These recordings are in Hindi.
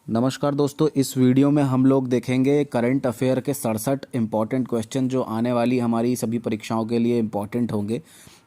नमस्कार दोस्तों, इस वीडियो में हम लोग देखेंगे करंट अफेयर के 67 इम्पॉर्टेंट क्वेश्चन जो आने वाली हमारी सभी परीक्षाओं के लिए इम्पॉर्टेंट होंगे।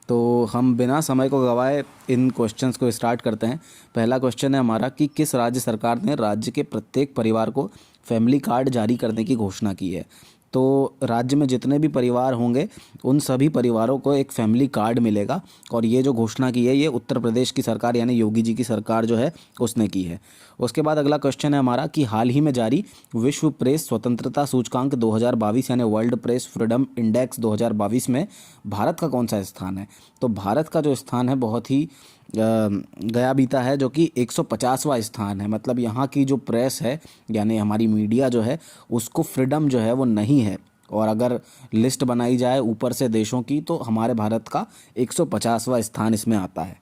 तो हम बिना समय को गवाए इन क्वेश्चंस को स्टार्ट करते हैं। पहला क्वेश्चन है हमारा कि किस राज्य सरकार ने राज्य के प्रत्येक परिवार को फैमिली कार्ड जारी करने की घोषणा की है। तो राज्य में जितने भी परिवार होंगे उन सभी परिवारों को एक फैमिली कार्ड मिलेगा और ये जो घोषणा की है ये उत्तर प्रदेश की सरकार यानी योगी जी की सरकार जो है उसने की है। उसके बाद अगला क्वेश्चन है हमारा कि हाल ही में जारी विश्व प्रेस स्वतंत्रता सूचकांक 2022 यानी वर्ल्ड प्रेस फ्रीडम इंडेक्स 2022 में भारत का कौन सा स्थान है। तो भारत का जो स्थान है बहुत ही गया बीता है, जो कि 150वां स्थान है। मतलब यहाँ की जो प्रेस है यानी हमारी मीडिया जो है उसको फ्रीडम जो है वो नहीं है, और अगर लिस्ट बनाई जाए ऊपर से देशों की तो हमारे भारत का 150वां स्थान इसमें आता है।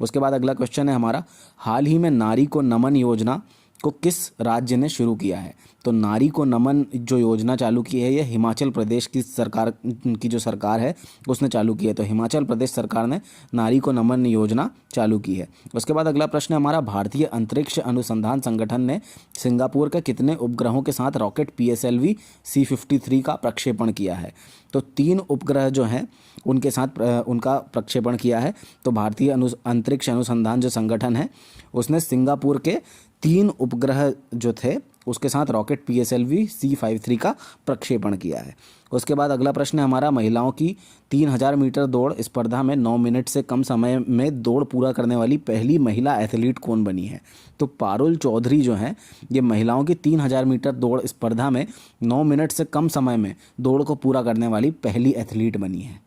उसके बाद अगला क्वेश्चन है हमारा, हाल ही में नारी को नमन योजना को किस राज्य ने शुरू किया है। तो नारी को नमन जो योजना चालू की है ये हिमाचल प्रदेश की सरकार की जो सरकार है उसने चालू की है। तो हिमाचल प्रदेश सरकार ने नारी को नमन योजना चालू की है। उसके बाद अगला प्रश्न है हमारा, भारतीय अंतरिक्ष अनुसंधान संगठन ने सिंगापुर के कितने उपग्रहों के साथ रॉकेट PSLV C-53 का प्रक्षेपण किया है। तो 3 उपग्रह जो हैं उनके साथ उनका प्रक्षेपण किया है। तो भारतीय अंतरिक्ष अनुसंधान जो संगठन है उसने सिंगापुर के 3 उपग्रह जो थे उसके साथ रॉकेट PSLV C-53 का प्रक्षेपण किया है। उसके बाद अगला प्रश्न है हमारा, महिलाओं की 3000 मीटर दौड़ स्पर्धा में 9 मिनट से कम समय में दौड़ पूरा करने वाली पहली महिला एथलीट कौन बनी है। तो पारुल चौधरी जो हैं ये महिलाओं की 3000 मीटर दौड़ स्पर्धा में 9 मिनट से कम समय में दौड़ को पूरा करने वाली पहली एथलीट बनी है।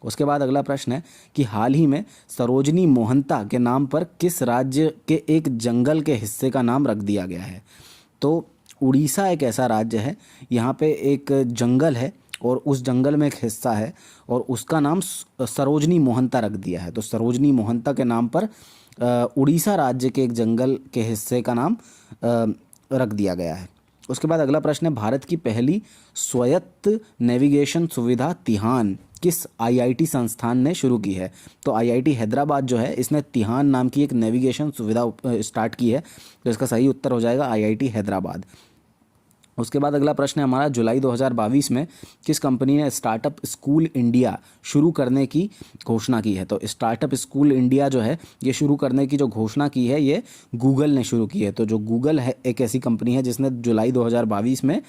उसके बाद अगला प्रश्न है कि हाल ही में सरोजनी मोहंता के नाम पर किस राज्य के एक जंगल के हिस्से का नाम रख दिया गया है। तो उड़ीसा एक ऐसा राज्य है, यहाँ पे एक जंगल है और उस जंगल में एक हिस्सा है और उसका नाम सरोजनी मोहंता रख दिया है। तो सरोजनी मोहंता के नाम पर उड़ीसा राज्य के एक जंगल के हिस्से का नाम रख दिया गया है। उसके बाद अगला प्रश्न है, भारत की पहली स्वायत्त नेविगेशन सुविधा तिहान किस IIT संस्थान ने शुरू की है। तो IIT हैदराबाद जो है इसने तिहान नाम की एक नेविगेशन सुविधा स्टार्ट की है। तो इसका सही उत्तर हो जाएगा IIT हैदराबाद। उसके बाद अगला प्रश्न है हमारा, जुलाई 2022 में किस कंपनी ने स्टार्टअप स्कूल इंडिया शुरू करने की घोषणा की है। तो स्टार्टअप स्कूल इंडिया जो है ये शुरू करने की जो घोषणा की है ये गूगल ने शुरू की है। तो जो गूगल है एक ऐसी कंपनी है जिसने जुलाई 2022 में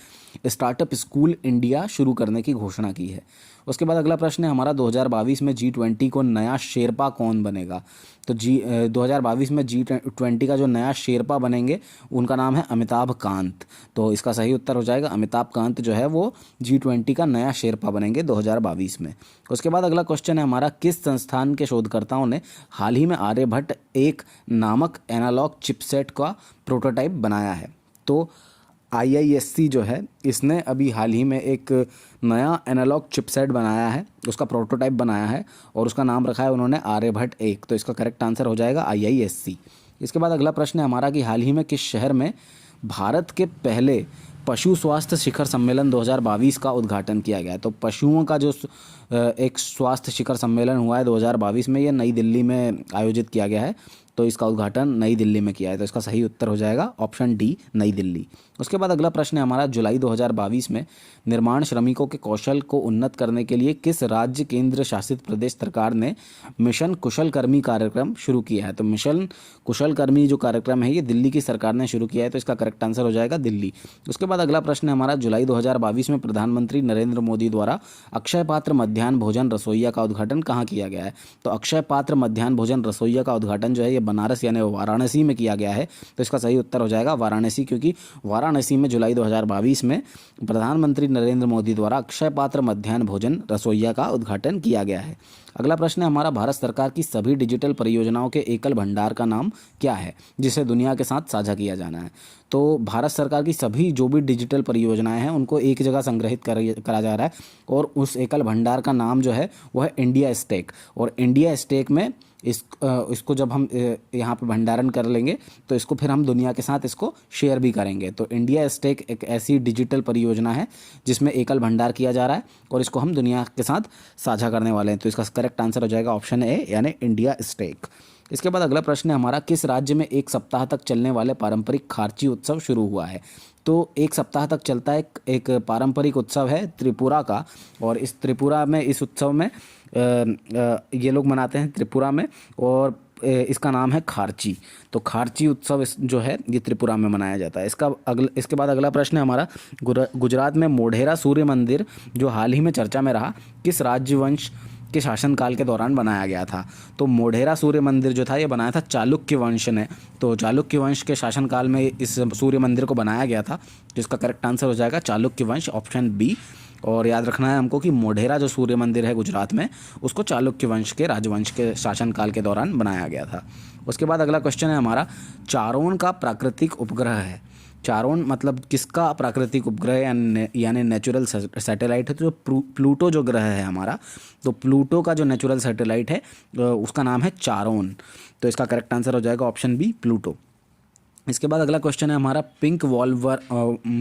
स्टार्टअप स्कूल इंडिया शुरू करने की घोषणा की है। उसके बाद अगला प्रश्न है हमारा, 2022 में G20 को नया शेरपा कौन बनेगा। तो 2022 में G20 का जो नया शेरपा बनेंगे उनका नाम है अमिताभ कांत। तो इसका सही उत्तर हो जाएगा अमिताभ कांत जो है वो G20 का नया शेरपा बनेंगे 2022 में। उसके बाद अगला क्वेश्चन है हमारा, किस संस्थान के शोधकर्ताओं ने हाल ही में आर्यभट्ट 1 नामक एनालॉग चिपसेट का प्रोटोटाइप बनाया है। तो IISc जो है इसने अभी हाल ही में एक नया एनालॉग चिपसेट बनाया है, उसका प्रोटोटाइप बनाया है और उसका नाम रखा है उन्होंने आर्यभट्ट 1। तो इसका करेक्ट आंसर हो जाएगा IISc। इसके बाद अगला प्रश्न है हमारा कि हाल ही में किस शहर में भारत के पहले पशु स्वास्थ्य शिखर सम्मेलन 2022 का उद्घाटन किया गया है। तो पशुओं का जो एक स्वास्थ्य शिखर सम्मेलन हुआ है 2022 में, ये नई दिल्ली में आयोजित किया गया है। तो इसका उद्घाटन नई दिल्ली में किया है। तो इसका सही उत्तर हो जाएगा ऑप्शन डी नई दिल्ली। उसके बाद अगला प्रश्न है हमारा, जुलाई 2022 में निर्माण श्रमिकों के कौशल को उन्नत करने के लिए किस राज्य केंद्र शासित प्रदेश सरकार ने मिशन कुशलकर्मी कार्यक्रम शुरू किया है। तो मिशन कुशलकर्मी जो कार्यक्रम है ये दिल्ली की सरकार ने शुरू किया है। तो इसका करेक्ट आंसर हो जाएगा दिल्ली। उसके बाद अगला प्रश्न है हमारा, जुलाई 2022 में प्रधानमंत्री नरेंद्र मोदी द्वारा अक्षय पात्र मध्याह्न भोजन रसोइया का उद्घाटन कहाँ किया गया है। तो अक्षय पात्र मध्याह्न भोजन रसोइया का उद्घाटन जो है ये बनारस यानी वाराणसी में किया गया है। तो इसका सही उत्तर हो जाएगा वाराणसी, क्योंकि वाराणसी में जुलाई 2022 में प्रधानमंत्री नरेंद्र मोदी द्वारा अक्षय पात्र मध्याह्न भोजन रसोइया का उद्घाटन किया गया है। अगला प्रश्न है हमारा, भारत सरकार की सभी डिजिटल परियोजनाओं के एकल भंडार का नाम क्या है जिसे दुनिया के साथ साझा किया जाना है। तो भारत सरकार की सभी जो भी डिजिटल परियोजनाएं हैं उनको एक जगह संग्रहित करा जा रहा है और उस एकल भंडार का नाम जो है वो है इंडिया स्टेक। और इंडिया स्टेक में इसको जब हम यहाँ पे भंडारण कर लेंगे तो इसको फिर हम दुनिया के साथ इसको शेयर भी करेंगे। तो इंडिया स्टेक एक ऐसी डिजिटल परियोजना है जिसमें एकल भंडार किया जा रहा है और इसको हम दुनिया के साथ साझा करने वाले हैं। तो इसका करेक्ट आंसर हो जाएगा ऑप्शन ए यानी इंडिया स्टेक। इसके बाद अगला प्रश्न है हमारा, किस राज्य में एक सप्ताह तक चलने वाले पारंपरिक खार्ची उत्सव शुरू हुआ है? तो एक सप्ताह तक चलता है एक पारंपरिक उत्सव है त्रिपुरा का, और इस त्रिपुरा में इस उत्सव में ये लोग मनाते हैं त्रिपुरा में, और इसका नाम है खार्ची। तो खार्ची उत्सव जो है ये त्रिपुरा में मनाया जाता है। इसके बाद अगला प्रश्न है हमारा, गुजरात में मोढेरा सूर्य मंदिर जो हाल ही में चर्चा में रहा, किस राज्यवंश के शासनकाल के दौरान बनाया गया था? तो मोढेरा सूर्य मंदिर जो था ये बनाया था चालुक्य वंश ने। तो चालुक्य वंश के शासनकाल में इस सूर्य मंदिर को बनाया गया था, जिसका करेक्ट आंसर हो जाएगा चालुक्य वंश, ऑप्शन बी। और याद रखना है हमको कि मोढेरा जो सूर्य मंदिर है गुजरात में, उसको चालुक्य वंश के राजवंश के शासनकाल के दौरान बनाया गया था। उसके बाद अगला क्वेश्चन है हमारा, चारोन का प्राकृतिक उपग्रह है। चारोन मतलब किसका प्राकृतिक उपग्रह यानी नेचुरल सैटेलाइट है? तो प्लूटो जो ग्रह है हमारा, तो प्लूटो का जो नेचुरल सैटेलाइट है उसका नाम है चारोन। तो इसका करेक्ट आंसर हो जाएगा ऑप्शन बी, प्लूटो। इसके बाद अगला क्वेश्चन है हमारा, पिंक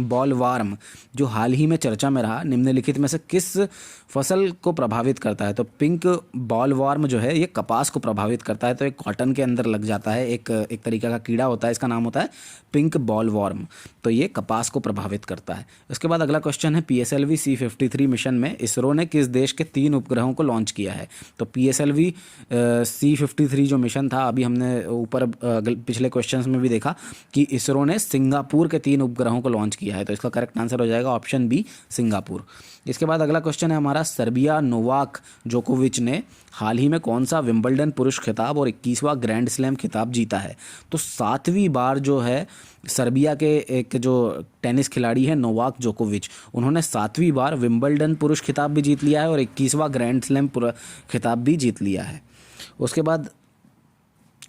बॉलवर्म जो हाल ही में चर्चा में रहा, निम्नलिखित में से किस फसल को प्रभावित करता है? तो पिंक बॉलवर्म जो है ये कपास को प्रभावित करता है। तो एक कॉटन के अंदर लग जाता है, एक तरीका का कीड़ा होता है, इसका नाम होता है पिंक बॉलवर्म। तो ये कपास को प्रभावित करता है। उसके बाद अगला क्वेश्चन है, PSLV C-53 मिशन में इसरो ने किस देश के 3 उपग्रहों को लॉन्च किया है? तो PSLV C-53 जो मिशन था, अभी हमने ऊपर पिछले क्वेश्चंस में भी देखा कि इसरो ने सिंगापुर के 3 उपग्रहों को लॉन्च किया है। तो इसका करेक्ट आंसर हो जाएगा ऑप्शन बी, सिंगापुर। इसके बाद अगला क्वेश्चन है हमारा, सर्बिया नोवाक जोकोविच ने हाल ही में कौन सा विंबलडन पुरुष खिताब और 21वां ग्रैंड स्लैम खिताब जीता है? तो 7वीं बार जो है सर्बिया के एक जो टेनिस खिलाड़ी है नोवाक जोकोविच, उन्होंने 7वीं बार विंबलडन पुरुष खिताब भी जीत लिया है और 21वां ग्रैंड स्लैम खिताब भी जीत लिया है। उसके बाद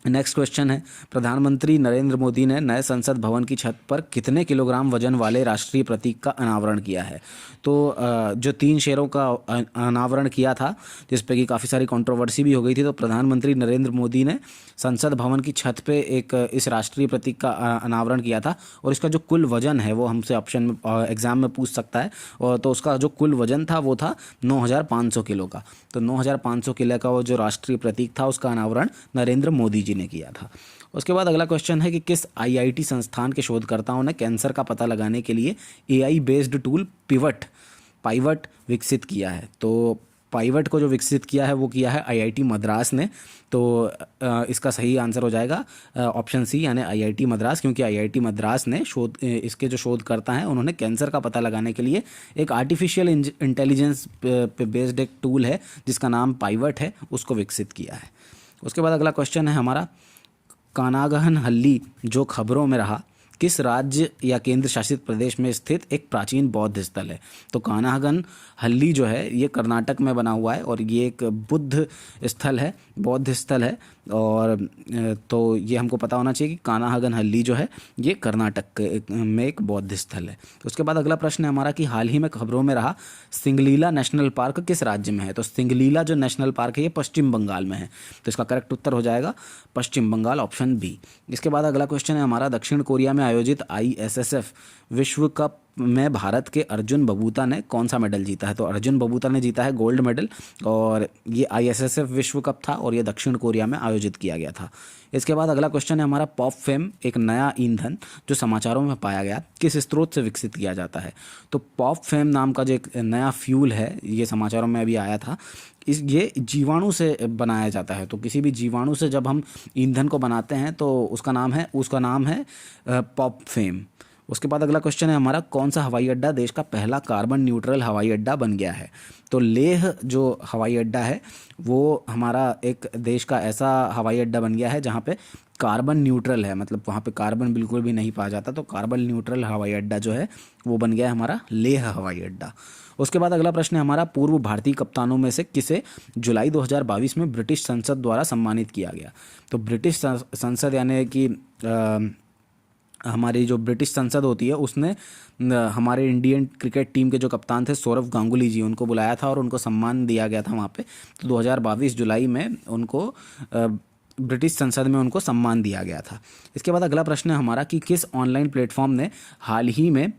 नेक्स्ट क्वेश्चन है, प्रधानमंत्री नरेंद्र मोदी ने नए संसद भवन की छत पर कितने किलोग्राम वजन वाले राष्ट्रीय प्रतीक का अनावरण किया है? तो जो 3 शेरों का अनावरण किया था, जिस पे कि काफ़ी सारी कंट्रोवर्सी भी हो गई थी, तो प्रधानमंत्री नरेंद्र मोदी ने संसद भवन की छत पे एक इस राष्ट्रीय प्रतीक का अनावरण किया था, और इसका जो कुल वजन है वो हमसे ऑप्शन में एग्जाम में पूछ सकता है। और तो उसका जो कुल वजन था वो था 9,500 किलो का। तो 9,500 किलो का वो जो राष्ट्रीय प्रतीक था उसका अनावरण नरेंद्र मोदी जी ने किया था। उसके बाद अगला क्वेश्चन है कि किस IIT संस्थान के शोधकर्ताओं ने कैंसर का पता लगाने के लिए AI बेस्ड टूल पाइवट विकसित किया है? तो पाइवट को जो विकसित किया है वो किया है IIT मद्रास ने। तो इसका सही आंसर हो जाएगा ऑप्शन सी यानी IIT मद्रास, क्योंकि IIT मद्रास ने इसके जो शोधकर्ता हैं उन्होंने कैंसर का पता लगाने के लिए एक आर्टिफिशियल इंटेलिजेंस पे बेस्ड एक टूल है जिसका नाम पाइवट है, उसको विकसित किया है। उसके बाद अगला क्वेश्चन है हमारा, कानागहनहल्ली जो खबरों में रहा किस राज्य या केंद्र शासित प्रदेश में स्थित एक प्राचीन बौद्ध स्थल है? तो कानागहनहल्ली जो है ये कर्नाटक में बना हुआ है और ये एक बुद्ध स्थल है, बौद्ध स्थल है। और तो ये हमको पता होना चाहिए कि कानागहनहल्ली जो है ये कर्नाटक में एक बौद्ध स्थल है। उसके बाद अगला प्रश्न है हमारा कि हाल ही में खबरों में रहा सिंगलीला नेशनल पार्क किस राज्य में है? तो सिंगलीला जो नेशनल पार्क है ये पश्चिम बंगाल में है। तो इसका करेक्ट उत्तर हो जाएगा पश्चिम बंगाल, ऑप्शन बी। इसके बाद अगला क्वेश्चन है हमारा, दक्षिण कोरिया में आयोजित ISSF विश्व कप में भारत के अर्जुन बबूता ने कौन सा मेडल जीता है? तो अर्जुन बबूता ने जीता है गोल्ड मेडल, और ये ISSF विश्व कप था और ये दक्षिण कोरिया में आयोजित किया गया था। इसके बाद अगला क्वेश्चन है हमारा, पॉप फेम एक नया ईंधन जो समाचारों में पाया गया किस स्रोत से विकसित किया जाता है? तो पॉप फेम नाम का जो एक नया फ्यूल है ये समाचारों में अभी आया था, ये जीवाणु से बनाया जाता है। तो किसी भी जीवाणु से जब हम ईंधन को बनाते हैं तो उसका नाम है पॉप फेम। उसके बाद अगला क्वेश्चन है हमारा, कौन सा हवाई अड्डा देश का पहला कार्बन न्यूट्रल हवाई अड्डा बन गया है? तो लेह जो हवाई अड्डा है वो हमारा एक देश का ऐसा हवाई अड्डा बन गया है जहाँ पे कार्बन न्यूट्रल है, मतलब वहाँ पे कार्बन बिल्कुल भी नहीं पाया जाता। तो कार्बन न्यूट्रल हवाई अड्डा जो है वो बन गया है हमारा लेह हवाई अड्डा। उसके बाद अगला प्रश्न है हमारा, पूर्व भारतीय कप्तानों में से किसे जुलाई 2022 में ब्रिटिश संसद द्वारा सम्मानित किया गया? तो ब्रिटिश संसद यानी कि हमारी जो ब्रिटिश संसद होती है उसने हमारे इंडियन क्रिकेट टीम के जो कप्तान थे सौरव गांगुली जी, उनको बुलाया था और उनको सम्मान दिया गया था वहाँ पे। तो 2022 जुलाई में उनको ब्रिटिश संसद में उनको सम्मान दिया गया था। इसके बाद अगला प्रश्न है हमारा कि किस ऑनलाइन प्लेटफॉर्म ने हाल ही में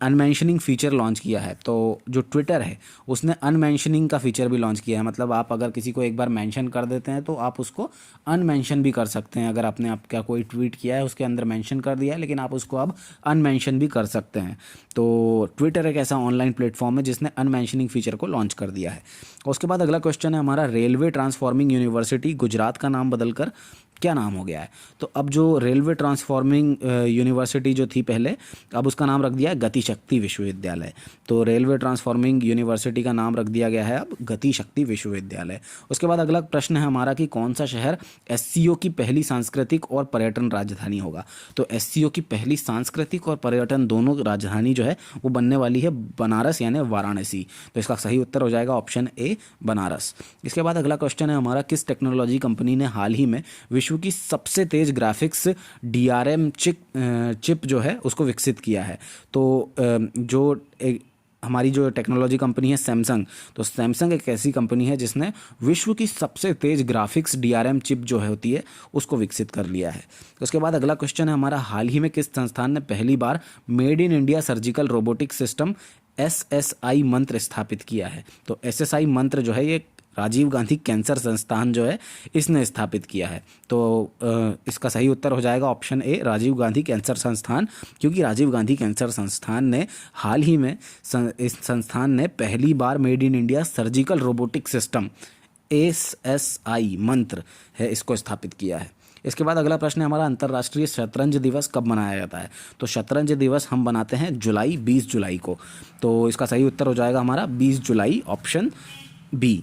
अनमेंशनिंग फीचर लॉन्च किया है। तो जो ट्विटर है उसने अनमेंशनिंग का फीचर भी लॉन्च किया है, मतलब आप अगर किसी को एक बार मेंशन कर देते हैं तो आप उसको अनमेंशन भी कर सकते हैं। अगर आपने आपका कोई ट्वीट किया है उसके अंदर मेंशन कर दिया है लेकिन आप उसको अब अनमेंशन भी कर सकते हैं। तो ट्विटर एक ऐसा ऑनलाइन प्लेटफॉर्म है जिसने अनमेंशनिंग फीचर को लॉन्च कर दिया है। उसके बाद अगला क्वेश्चन है हमारा, रेलवे ट्रांसफॉर्मिंग यूनिवर्सिटी गुजरात का नाम बदलकर क्या नाम हो गया है? तो अब जो रेलवे ट्रांसफॉर्मिंग यूनिवर्सिटी जो थी पहले, अब उसका नाम रख दिया है गति शक्ति विश्वविद्यालय। तो रेलवे ट्रांसफॉर्मिंग यूनिवर्सिटी का नाम रख दिया गया है अब गति शक्ति विश्वविद्यालय। उसके बाद अगला प्रश्न है हमारा कि कौन सा शहर एससीओ की पहली सांस्कृतिक और पर्यटन राजधानी होगा? तो एससीओ की पहली सांस्कृतिक और पर्यटन दोनों राजधानी जो है वो बनने वाली है बनारस यानी वाराणसी। तो इसका सही उत्तर हो जाएगा ऑप्शन ए बनारस। इसके बाद अगला क्वेश्चन है हमारा, किस टेक्नोलॉजी कंपनी ने हाल ही में विश्व की सबसे तेज ग्राफिक्स DRM चिप जो है उसको विकसित किया है? तो हमारी जो टेक्नोलॉजी कंपनी है सैमसंग, तो सैमसंग एक ऐसी कंपनी है जिसने विश्व की सबसे तेज ग्राफिक्स DRM चिप जो है होती है उसको विकसित कर लिया है। उसके बाद अगला क्वेश्चन है हमारा, हाल ही में किस संस्थान ने पहली बार made in India surgical robotic system SSI Mantra स्थापित किया है? तो SSI मंत्र जो है ये राजीव गांधी कैंसर संस्थान जो है इसने स्थापित किया है। तो इसका सही उत्तर हो जाएगा option A Rajiv Gandhi cancer संस्थान, क्योंकि राजीव गांधी कैंसर संस्थान ने हाल ही में इस संस्थान ने पहली बार made in India surgical robotic system SSI Mantra है इसको स्थापित किया है। इसके बाद अगला प्रश्न है हमारा, अंतर्राष्ट्रीय शतरंज दिवस कब मनाया जाता है? तो शतरंज दिवस हम बनाते हैं 20 जुलाई को। तो इसका सही उत्तर हो जाएगा हमारा 20 जुलाई ऑप्शन बी।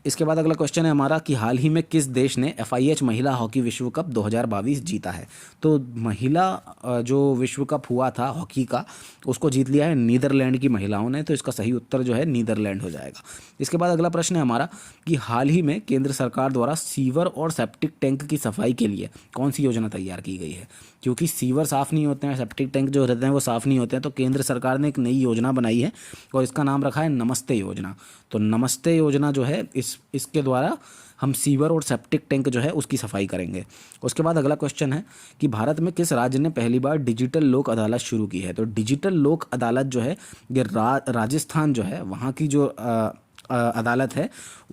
इसके बाद अगला क्वेश्चन है हमारा कि हाल ही में किस देश ने FIH महिला हॉकी विश्व कप 2022 जीता है? तो महिला जो विश्व कप हुआ था हॉकी का उसको जीत लिया है नीदरलैंड की महिलाओं ने। तो इसका सही उत्तर जो है नीदरलैंड हो जाएगा। इसके बाद अगला प्रश्न है हमारा कि हाल ही में केंद्र सरकार द्वारा सीवर और सेप्टिक टैंक की सफाई के लिए कौन सी योजना तैयार की गई है? क्योंकि सीवर साफ़ नहीं होते हैं, सेप्टिक टैंक जो रहते हैं वो साफ़ नहीं होते हैं, तो केंद्र सरकार ने एक नई योजना बनाई है और इसका नाम रखा है नमस्ते योजना। तो नमस्ते योजना जो है इसके द्वारा हम सीवर और सेप्टिक टैंक जो है उसकी सफाई करेंगे। उसके बाद अगला क्वेश्चन है कि भारत में किस राज्य ने पहली बार डिजिटल लोक अदालत शुरू की है? तो डिजिटल लोक अदालत जो है ये राजस्थान जो है वहाँ की जो अदालत है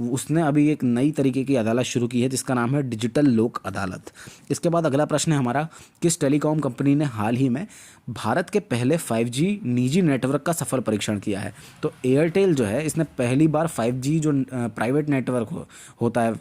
उसने अभी एक नई तरीके की अदालत शुरू की है जिसका नाम है डिजिटल लोक अदालत। इसके बाद अगला प्रश्न है हमारा, किस टेलीकॉम कंपनी ने हाल ही में भारत के पहले 5G निजी नेटवर्क का सफल परीक्षण किया है? तो एयरटेल जो है इसने पहली बार 5G जो प्राइवेट नेटवर्क होता है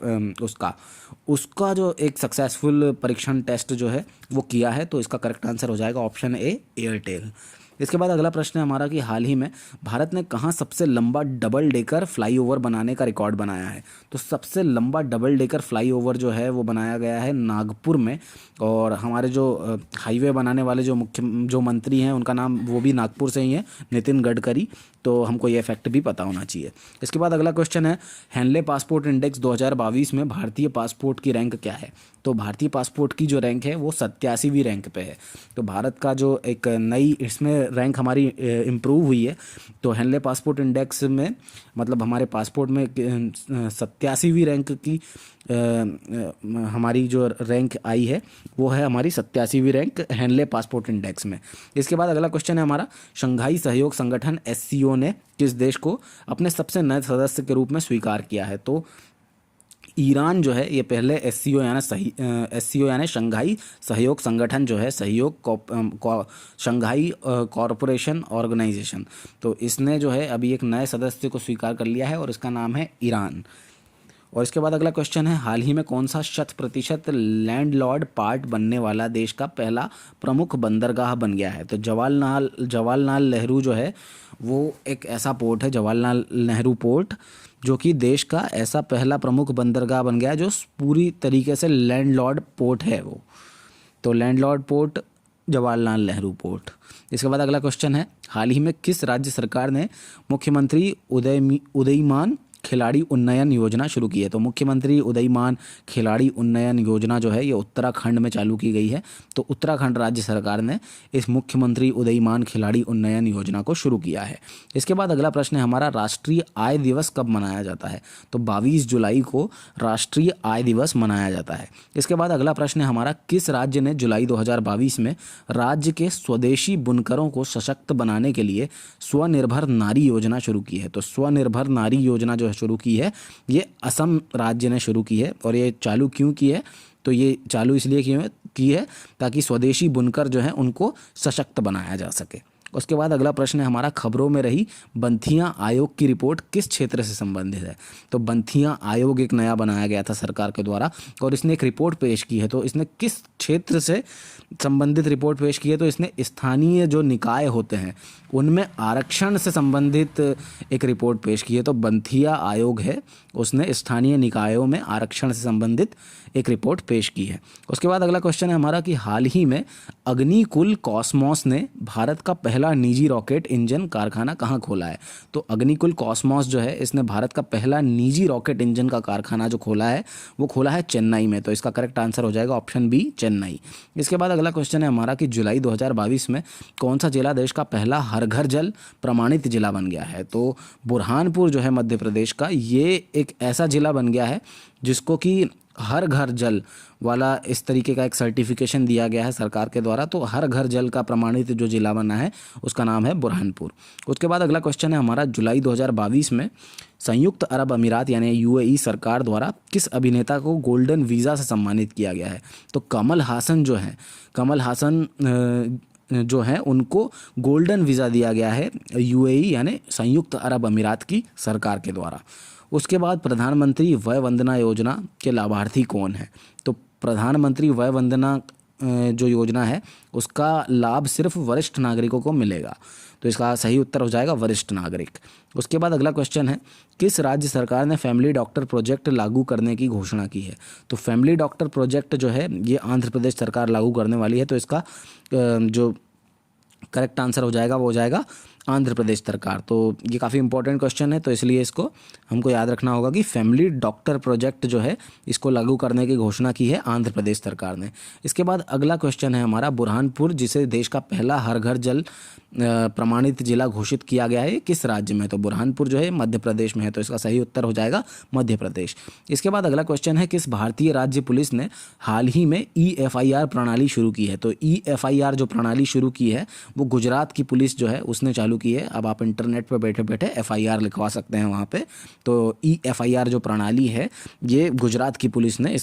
उसका जो एक सक्सेसफुल परीक्षण टेस्ट जो है वो किया है। तो इसका करेक्ट आंसर हो जाएगा ऑप्शन ए एयरटेल। इसके बाद अगला प्रश्न है हमारा कि हाल ही में भारत ने कहाँ सबसे लंबा डबल डेकर फ्लाईओवर बनाने का रिकॉर्ड बनाया है? तो सबसे लंबा डबल डेकर फ्लाईओवर जो है वो बनाया गया है नागपुर में। और हमारे जो हाईवे बनाने वाले जो मंत्री हैं उनका नाम वो भी नागपुर से ही है, नितिन गडकरी। तो हमको ये फैक्ट भी पता होना चाहिए। इसके बाद अगला क्वेश्चन है, हैनले पासपोर्ट इंडेक्स 2022 में भारतीय पासपोर्ट की रैंक क्या है? तो भारतीय पासपोर्ट की जो रैंक है वो 87वीं रैंक पे है। तो भारत का जो एक नई इसमें रैंक हमारी इम्प्रूव हुई है। तो हैनले पासपोर्ट इंडेक्स में मतलब हमारे पासपोर्ट में 87वीं रैंक की हमारी जो रैंक आई है वो है हमारी 87वीं रैंक हैनले पासपोर्ट इंडेक्स में। इसके बाद अगला क्वेश्चन है हमारा, शंघाई सहयोग संगठन SCO ने किस देश को अपने सबसे नए सदस्य के रूप में स्वीकार किया है? तो ईरान जो है ये पहले SCO यानी शंघाई सहयोग संगठन जो है शंघाई कॉरपोरेशन ऑर्गेनाइजेशन, तो इसने जो है अभी एक नए सदस्य को स्वीकार कर लिया है और इसका नाम है ईरान। और इसके बाद अगला क्वेश्चन है, हाल ही में कौन सा 100% लैंडलॉर्ड पार्ट बनने वाला देश का पहला प्रमुख बंदरगाह बन गया है? तो जवाहरलाल नेहरू जो है वो एक ऐसा पोर्ट है, जवाहरलाल नेहरू पोर्ट, जो कि देश का ऐसा पहला प्रमुख बंदरगाह बन गया है जो पूरी तरीके से लैंडलॉर्ड पोर्ट है वो। तो landlord port Jawaharlal Nehru port. इसके बाद अगला क्वेश्चन है, हाल ही में किस राज्य सरकार ने मुख्यमंत्री उदयीमान खिलाड़ी उन्नयन योजना शुरू की है? तो मुख्यमंत्री उदयमान खिलाड़ी उन्नयन योजना जो है ये उत्तराखंड में चालू की गई है। तो उत्तराखंड राज्य सरकार ने इस मुख्यमंत्री उदयमान खिलाड़ी उन्नयन योजना को शुरू किया है। इसके बाद अगला प्रश्न है हमारा, राष्ट्रीय आय दिवस कब मनाया जाता है? तो 22 जुलाई को राष्ट्रीय आय दिवस मनाया जाता है। इसके बाद अगला प्रश्न है हमारा, किस राज्य ने जुलाई 2022 में राज्य के स्वदेशी बुनकरों को सशक्त बनाने के लिए स्वनिर्भर नारी योजना शुरू की है? तो स्वनिर्भर नारी योजना जो है शुरू की है ये असम राज्य ने शुरू की है। और ये चालू क्यों की है? तो ये चालू इसलिए की है ताकि स्वदेशी बुनकर जो है उनको सशक्त बनाया जा सके। उसके बाद अगला प्रश्न है हमारा, खबरों में रही बंथिया आयोग की रिपोर्ट किस क्षेत्र से संबंधित है? तो बंथिया आयोग एक नया बनाया गया था सरकार के द्वारा और इसने एक रिपोर्ट पेश की है। तो इसने किस क्षेत्र से संबंधित रिपोर्ट पेश की है? तो इसने स्थानीय जो निकाय होते हैं उनमें आरक्षण से संबंधित एक रिपोर्ट पेश की है। तो बंथिया आयोग है, उसने स्थानीय निकायों में आरक्षण से संबंधित एक रिपोर्ट पेश की है। उसके बाद अगला क्वेश्चन है हमारा कि हाल ही में अग्निकुल कॉस्मॉस ने भारत का पहला निजी रॉकेट इंजन कारखाना कहाँ खोला है? तो अग्निकुल कॉस्मॉस जो है इसने भारत का पहला निजी रॉकेट इंजन का कारखाना जो खोला है वो खोला है चेन्नई में। तो इसका करेक्ट आंसर हो जाएगा ऑप्शन बी, चेन्नई। इसके बाद अगला क्वेश्चन है हमारा कि जुलाई 2022 में कौन सा जिला देश का पहला हर घर जल प्रमाणित जिला बन गया है? तो बुरहानपुर जो है मध्य प्रदेश का, ये एक ऐसा जिला बन गया है जिसको कि हर घर जल वाला इस तरीके का एक सर्टिफिकेशन दिया गया है सरकार के द्वारा। तो हर घर जल का प्रमाणित जो जिला बना है उसका नाम है बुरहानपुर। उसके बाद अगला क्वेश्चन है हमारा, जुलाई 2022 में संयुक्त अरब अमीरात यानी यूएई सरकार द्वारा किस अभिनेता को गोल्डन वीज़ा से सम्मानित किया गया है? तो कमल हासन जो है, कमल हासन जो है उनको गोल्डन वीज़ा दिया गया है यूएई यानी संयुक्त अरब अमीरात की सरकार के द्वारा। उसके बाद प्रधानमंत्री वय वंदना योजना के लाभार्थी कौन है? तो प्रधानमंत्री वय वंदना जो योजना है उसका लाभ सिर्फ वरिष्ठ नागरिकों को मिलेगा। तो इसका सही उत्तर हो जाएगा वरिष्ठ नागरिक। उसके बाद अगला क्वेश्चन है, किस राज्य सरकार ने फैमिली डॉक्टर प्रोजेक्ट लागू करने की घोषणा की है? तो फैमिली डॉक्टर प्रोजेक्ट जो है ये आंध्र प्रदेश सरकार लागू करने वाली है। तो इसका जो करेक्ट आंसर हो जाएगा वो हो जाएगा आंध्र प्रदेश सरकार। तो ये काफ़ी इंपॉर्टेंट क्वेश्चन है तो इसलिए इसको हमको याद रखना होगा कि फैमिली डॉक्टर प्रोजेक्ट जो है इसको लागू करने की घोषणा की है आंध्र प्रदेश सरकार ने। इसके बाद अगला क्वेश्चन है हमारा, बुरहानपुर जिसे देश का पहला हर घर जल प्रमाणित जिला घोषित किया गया है किस राज्य में? तो बुरहानपुर जो है मध्य प्रदेश में है। तो इसका सही उत्तर हो जाएगा मध्य प्रदेश। इसके बाद अगला क्वेश्चन है, किस भारतीय राज्य पुलिस ने हाल ही में EFIR प्रणाली शुरू की है? तो EFIR जो प्रणाली शुरू की है वो गुजरात की पुलिस जो है उसने चालू की है। अब आप इंटरनेट पर बैठे बैठे FIR लिखवा सकते हैं वहाँ पे। तो EFIR जो प्रणाली है ये गुजरात की पुलिस ने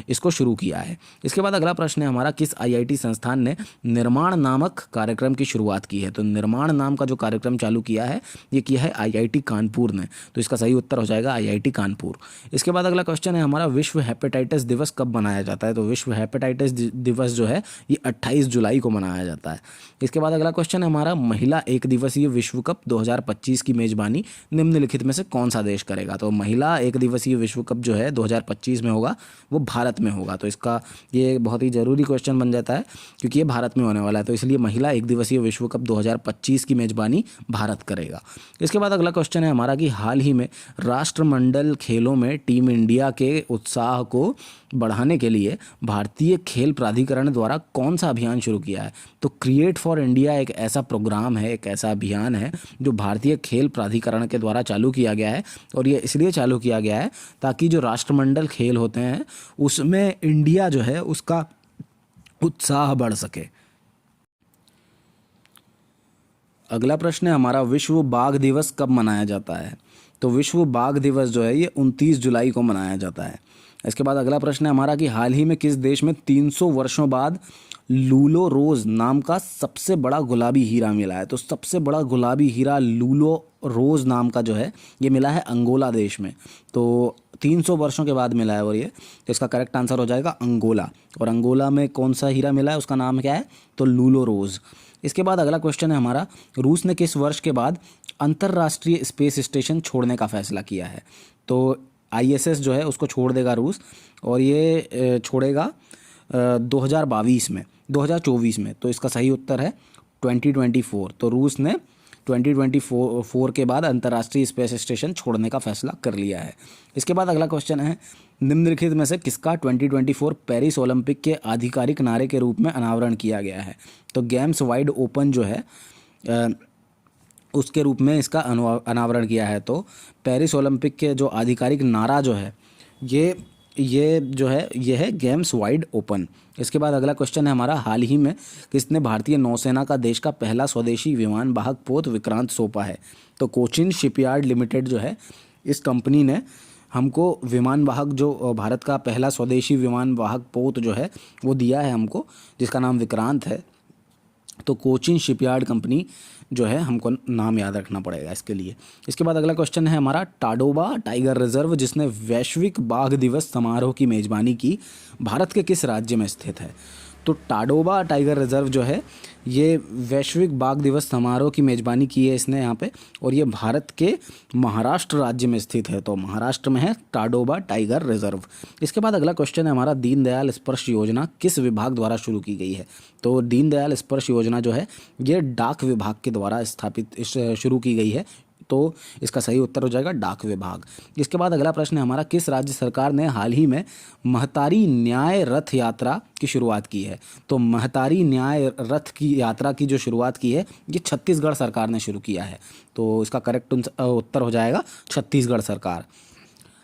इसको शुरू किया है। इसके बाद अगला प्रश्न है हमारा, किस IIT संस्थान ने निर्माण नामक कार्यक्रम की शुरुआत की है? तो निर्माण नाम का जो कार्यक्रम चालू किया है ये किया है IIT कानपुर ने। तो इसका सही उत्तर हो जाएगा IIT कानपुर। इसके बाद अगला क्वेश्चन है हमारा, विश्व हेपेटाइटिस दिवस कब मनाया जाता है? तो विश्व हेपेटाइटिस दिवस जो है ये 28 जुलाई को मनाया जाता है। इसके बाद अगला क्वेश्चन है हमारा, महिला एक दिवसीय विश्व कप 2025 की मेजबानी निम्नलिखित में से कौन सा देश करेगा? तो महिला एक दिवसीय विश्व कप जो है 2025 में होगा वो भारत में होगा। तो इसका ये बहुत ही ज़रूरी क्वेश्चन बन जाता है क्योंकि ये भारत में होने वाला है। तो इसलिए महिला एक दिवसीय विश्व कप 2025 की मेजबानी भारत करेगा। इसके बाद अगला क्वेश्चन है हमारा कि हाल ही में राष्ट्रमंडल खेलों में टीम इंडिया के उत्साह को बढ़ाने के लिए भारतीय खेल प्राधिकरण द्वारा कौन सा अभियान शुरू किया है? तो क्रिएट फॉर इंडिया एक ऐसा प्रोग्राम है, एक ऐसा अभियान है जो भारतीय खेल प्राधिकरण के द्वारा चालू किया गया है। और ये इसलिए चालू किया गया है ताकि जो राष्ट्रमंडल खेल होते हैं उसमें इंडिया जो है उसका उत्साह बढ़ सके। अगला प्रश्न है हमारा, विश्व बाघ दिवस कब मनाया जाता है? तो विश्व बाघ दिवस जो है ये 29 जुलाई को मनाया जाता है। इसके बाद अगला प्रश्न है हमारा कि हाल ही में किस देश में 300 वर्षों बाद लूलो रोज नाम का सबसे बड़ा गुलाबी हीरा मिला है? तो सबसे बड़ा गुलाबी हीरा लूलो रोज नाम का जो है ये मिला है अंगोला देश में। तो 300 वर्षों के बाद मिला है और ये, तो इसका करेक्ट आंसर हो जाएगा अंगोला। और अंगोला में कौन सा हीरा मिला है उसका नाम क्या है? तो लूलो रोज। इसके बाद अगला क्वेश्चन है हमारा, रूस ने किस वर्ष के बाद अंतर्राष्ट्रीय स्पेस स्टेशन छोड़ने का फैसला किया है? तो ISS जो है उसको छोड़ देगा रूस और ये छोड़ेगा 2024 में। तो इसका सही उत्तर है 2024। तो रूस ने 2024 के बाद अंतर्राष्ट्रीय स्पेस स्टेशन छोड़ने का फैसला कर लिया है। इसके बाद अगला क्वेश्चन है, निम्नलिखित में से किसका 2024 पेरिस ओलंपिक के आधिकारिक नारे के रूप में अनावरण किया गया है? तो गेम्स वाइड ओपन जो है उसके रूप में इसका अनावरण किया है। तो पेरिस ओलंपिक के जो आधिकारिक नारा जो है ये जो है ये है गेम्स वाइड ओपन। इसके बाद अगला क्वेश्चन है हमारा, हाल ही में किसने भारतीय नौसेना का देश का पहला स्वदेशी विमान वाहक पोत विक्रांत सौंपा है? तो कोचिन शिपयार्ड लिमिटेड जो है, इस कंपनी ने हमको विमान वाहक जो भारत का पहला स्वदेशी विमान वाहक पोत जो है वो दिया है हमको, जिसका नाम विक्रांत है। तो कोचिन शिपयार्ड कंपनी जो है, हमको नाम याद रखना पड़ेगा इसके लिए। इसके बाद अगला क्वेश्चन है हमारा, टाडोबा टाइगर रिजर्व जिसने वैश्विक बाघ दिवस समारोह की मेज़बानी की, भारत के किस राज्य में स्थित है? तो टाडोबा टाइगर रिजर्व जो है ये वैश्विक बाघ दिवस समारोह की मेज़बानी की है इसने यहाँ पे, और ये भारत के महाराष्ट्र राज्य में स्थित है। तो महाराष्ट्र में है टाडोबा टाइगर रिजर्व। इसके बाद अगला क्वेश्चन है हमारा, दीनदयाल स्पर्श योजना किस विभाग द्वारा शुरू की गई है? तो दीनदयाल स्पर्श योजना जो है ये डाक विभाग के द्वारा शुरू की गई है। तो इसका सही उत्तर हो जाएगा डाक विभाग। इसके बाद अगला प्रश्न है हमारा, किस राज्य सरकार ने हाल ही में महतारी न्याय रथ यात्रा की शुरुआत की है? तो महतारी न्याय रथ की यात्रा की जो शुरुआत की है ये छत्तीसगढ़ सरकार ने शुरू किया है। तो इसका करेक्ट उत्तर हो जाएगा छत्तीसगढ़ सरकार।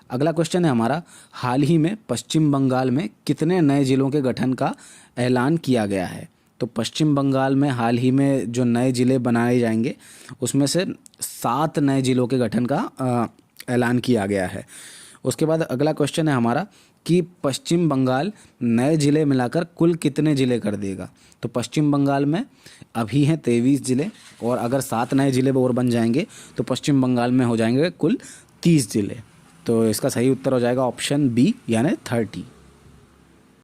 अगला क्वेश्चन है हमारा, हाल ही में पश्चिम बंगाल में कितने नए जिलों के गठन का ऐलान किया गया है? तो पश्चिम बंगाल में हाल ही में जो नए ज़िले बनाए जाएंगे उसमें से 7 नए ज़िलों के गठन का ऐलान किया गया है। उसके बाद अगला क्वेश्चन है हमारा कि पश्चिम बंगाल नए ज़िले मिलाकर कुल कितने ज़िले कर देगा? तो पश्चिम बंगाल में अभी हैं 23 ज़िले, और अगर 7 नए ज़िले और बन जाएंगे तो पश्चिम बंगाल में हो जाएंगे कुल 30 ज़िले। तो इसका सही उत्तर हो जाएगा ऑप्शन बी यानी 30।